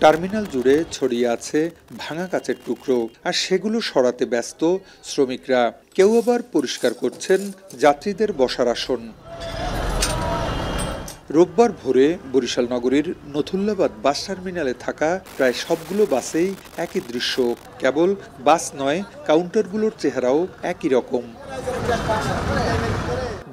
Terminal জুড়ে ছড়িয়ে আছে ভাঙা কাচের টুকরো, আর সেগুলো সরাতে ব্যস্ত শ্রমিকরা। কেউ আবার পরিষ্কার করছেন যাত্রীদের বসার আসন। রোববার ভোরে বরিশাল নগরীর নথুল্লাবাদ বাস টার্মিনালে থাকা প্রায় সবগুলো বাসেই একই দৃশ্য। কেবল বাস নয়, কাউন্টারগুলোর চেহারাও একই রকম।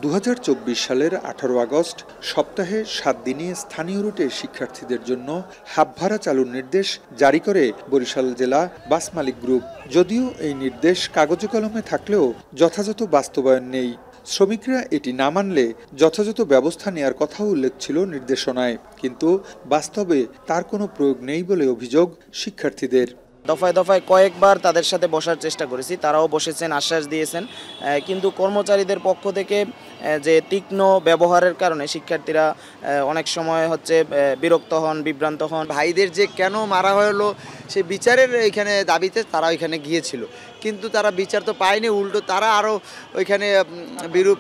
2024 সালের 18 আগস্ট সপ্তাহে 7 দিনই স্থানীয় রুটে শিক্ষার্থীদের জন্য হাফ ভাড়া চালুর নির্দেশ জারি করে বরিশাল জেলা বাস মালিক গ্রুপ। যদিও এই নির্দেশ কাগজে কলমে থাকলেও যথাযথ বাস্তবায়ন নেই। শ্রমিকরা এটি না মানলে যথাযথ ব্যবস্থা নেওয়ার কথাও উল্লেখ ছিল নির্দেশনায়, কিন্তু বাস্তবে তার কোনো প্রয়োগ নেই বলে অভিযোগ শিক্ষার্থীদের। দফায় দফায় কয়েকবার তাদের সাথে বসার চেষ্টা করেছি, তারাও বসেছেন, আশ্বাস দিয়েছেন, কিন্তু কর্মচারীদের পক্ষ থেকে যে তীক্ষ্ণ ব্যবহারের কারণে শিক্ষার্থীরা অনেক সময় বিরক্ত হন, বিভ্রান্ত হন। ভাইদের যে কেন মারা হলো সে বিচারের এইখানে দাবিতে তারা ওইখানে গিয়েছিল, কিন্তু তারা বিচার তো পায়নি, উল্টো তারা আরও ওইখানে বিরূপ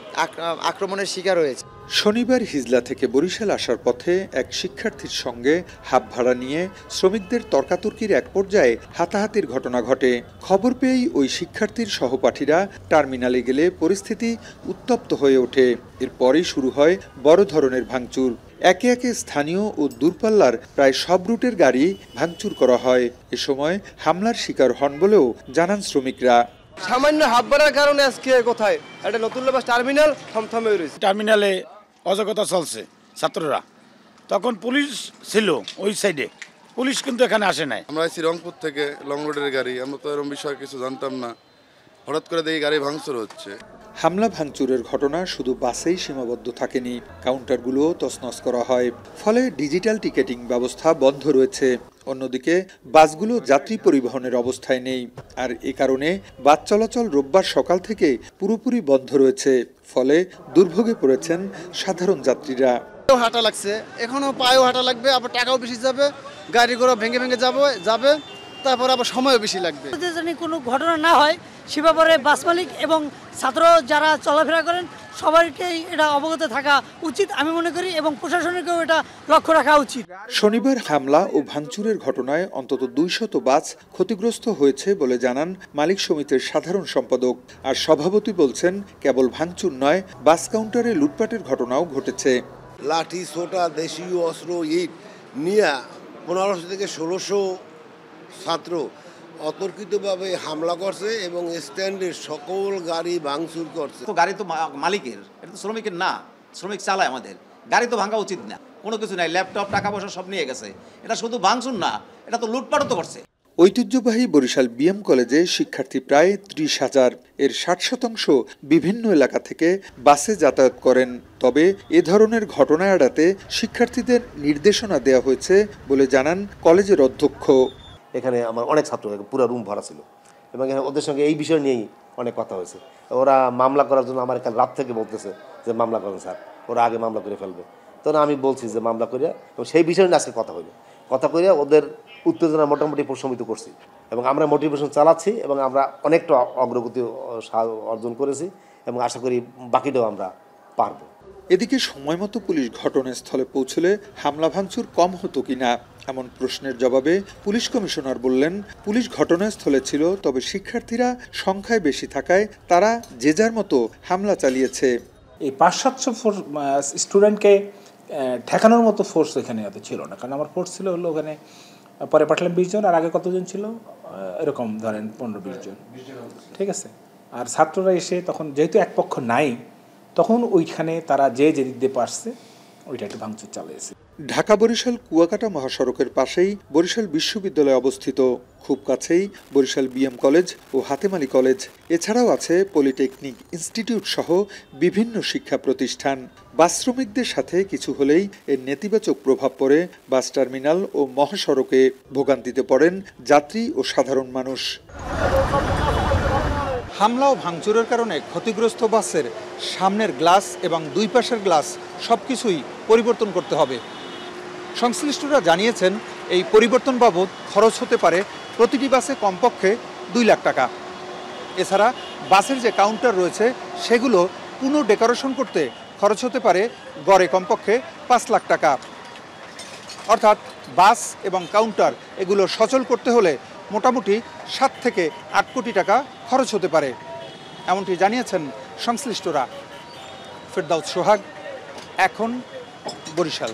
আক্রমণের শিকার হয়েছে। শনিবার হিজলা থেকে বরিশাল আসার পথে এক শিক্ষার্থীর সঙ্গে হাফ ভাড়া নিয়ে শ্রমিকদের তর্কাতর্কির এক পর্যায়ে হাতাহাতির ঘটনা ঘটে। খবর পেয়েই ওই শিক্ষার্থীর সহপাঠীরা টার্মিনালে গেলে পরিস্থিতি উত্তপ্ত হয়ে ওঠে। এরপরই শুরু হয় বড় ধরনের ভাঙচুর। একে একে স্থানীয় ও দূরপাল্লার প্রায় সব রুটের গাড়ি ভাঙচুর করা হয়। এ সময় হামলার শিকার হন বলেও জানান শ্রমিকরা। সামান্য হাফ ভাড়ার কারণে আজকে কোথায় একটা নতুল্লাবাদ টার্মিনাল থমথমে রয়েছে। টার্মিনালে অজগতা চলছে ছাত্ররা, তখন পুলিশ ছিল ওই সাইডে, পুলিশ কিন্তু এখানে আসে নাই। আমরা আছি রংপুর থেকে, লং রোডের গাড়ি, আমরা তো এরকম বিষয়ে কিছু জানতাম না, হঠাৎ করে দেখি গাড়ি ভাঙচুর হচ্ছে। হামলা ভাঙচুরের ঘটনা শুধু বাসেই সীমাবদ্ধ থাকেনি, কাউন্টারগুলোও তছনছ করা হয়। ফলে ডিজিটাল টিকেটিং ব্যবস্থা বন্ধ রয়েছে। অন্যদিকে বাসগুলো যাত্রী পরিবহনের অবস্থায় নেই, আর এ কারণে বাস চলাচল রোববার সকাল থেকে পুরোপুরি বন্ধ রয়েছে। ফলে দুর্ভোগে পড়েছেন সাধারণ যাত্রীরা। হাঁটা লাগছে, এখনো পায়েও হাঁটা লাগবে, আবার টাকাও বেশি যাবে, গাড়ি ঘোড়া ভেঙে ভেঙে যাবে, তারপর আবার সময়ও বেশি লাগবে। যেন কোনো ঘটনা না হয় সে ব্যাপারে বাস মালিক এবং ছাত্র যারা চলাফেরা করেন সবাইকেই এটা অবগত থাকা উচিত আমি মনে করি, এবং প্রশাসনেরকেও এটা লক্ষ্য রাখা উচিত। শনিবার হামলা ও ভাঙচুরের ঘটনায় অন্তত 200 বাস ক্ষতিগ্রস্ত হয়েছে বলে জানান মালিক সমিতির সাধারণ সম্পাদক। আর সভাপতি বলছেন, কেবল ভাঙচুর নয়, বাস কাউন্টারে লুটপাটের ঘটনাও ঘটেছে। লাঠি, সোটা, দেশীয় অস্ত্র, ইট নিয়ে 1500 থেকে 1600 ছাত্র অতর্কিতভাবে হামলা করছে এবং স্ট্যান্ডের সকল গাড়ি ভাঙচুর করছে। তো গাড়ি তো মালিকের, এটা তো শ্রমিকের না, শ্রমিক চালায় আমাদের, গাড়ি তো ভাঙা উচিত না, কোনো কিছু নাই, ল্যাপটপ, টাকা পয়সা সব নিয়ে গেছে। এটা শুধু ভাঙচুর না, এটা তো লুটপাটও তো করছে। ঐতিহ্যবাহী বরিশাল বিএম কলেজে শিক্ষার্থী প্রায় 30,000, এর 60% বিভিন্ন এলাকা থেকে বাসে যাতায়াত করেন। তবে এ ধরনের ঘটনা এড়াতে শিক্ষার্থীদের নির্দেশনা দেওয়া হয়েছে বলে জানান কলেজের অধ্যক্ষ। এখানে আমার অনেক ছাত্র, পুরো রুম ভরা ছিল, এবং ওদের সঙ্গে এই বিষয় নিয়েই অনেক কথা হয়েছে। ওরা মামলা করার জন্য আমার কাল রাত থেকে বলতেছে যে মামলা করেন স্যার, ওরা আগে মামলা করে ফেলবে। তখন আমি বলছি যে মামলা করিয়া, এবং সেই বিষয় নিয়ে আজকে কথা করিয়া ওদের উত্তেজনা মোটামুটি প্রশমিত করছি, এবং আমরা মোটিভেশন চালাচ্ছি, এবং আমরা অনেকটা অগ্রগতি অর্জন করেছি, এবং আশা করি বাকিটাও আমরা পারব। এদিকে সময়মতো পুলিশ ঘটনাস্থলে পৌঁছলে হামলা ভাঙচুর কম হতো কিনা এমন প্রশ্নের জবাবে পুলিশ কমিশনার বললেন, পুলিশ ঘটনাস্থলে ছিল, তবে শিক্ষার্থীরা সংখ্যায় বেশি থাকায় তারা যে যার মতো হামলা চালিয়েছে। এই 500-700 স্টুডেন্টকে ঠেকানোর মতো ফোর্স এখানে ছিল না, কারণ আমার ফোর্স ছিল হলো ওখানে, পরে পাঠালাম 20 জন, আর আগে কতজন ছিল এরকম ধরেন 15-20 জন, ঠিক আছে। আর ছাত্ররা এসে তখন যেহেতু এক পক্ষ নাই, তখন ওইখানে তারা যে দিক দিয়ে পারছে ওইটা একটু ভাঙচুর চালিয়েছে। ঢাকা বরিশাল কুয়াকাটা মহাসড়কের পাশেই বরিশাল বিশ্ববিদ্যালয় অবস্থিত, খুব কাছেই বরিশাল বিএম কলেজ ও হাতেম আলী কলেজ। এছাড়াও আছে পলিটেকনিক ইনস্টিটিউট সহ বিভিন্ন শিক্ষা প্রতিষ্ঠান। বাস শ্রমিকদের সাথে কিছু হলেই এর নেতিবাচক প্রভাব পড়ে বাস টার্মিনাল ও মহাসড়কে। ভোগান্তিতে পড়েন যাত্রী ও সাধারণ মানুষ। হামলা ও ভাঙচুরের কারণে ক্ষতিগ্রস্ত বাসের সামনের গ্লাস এবং দুই পাশের গ্লাস সবকিছুই পরিবর্তন করতে হবে। সংশ্লিষ্টরা জানিয়েছেন, এই পরিবর্তন বাবদ খরচ হতে পারে প্রতিটি বাসে কমপক্ষে 2 লাখ টাকা। এছাড়া বাসের যে কাউন্টার রয়েছে সেগুলো পুনঃ ডেকোরেশন করতে খরচ হতে পারে গড়ে কমপক্ষে 5 লাখ টাকা। অর্থাৎ বাস এবং কাউন্টার এগুলো সচল করতে হলে মোটামুটি 7 থেকে 8 কোটি টাকা খরচ হতে পারে, এমনটি জানিয়েছেন সংশ্লিষ্টরা। ফেরদাউস সোহাগ, এখন, বরিশাল।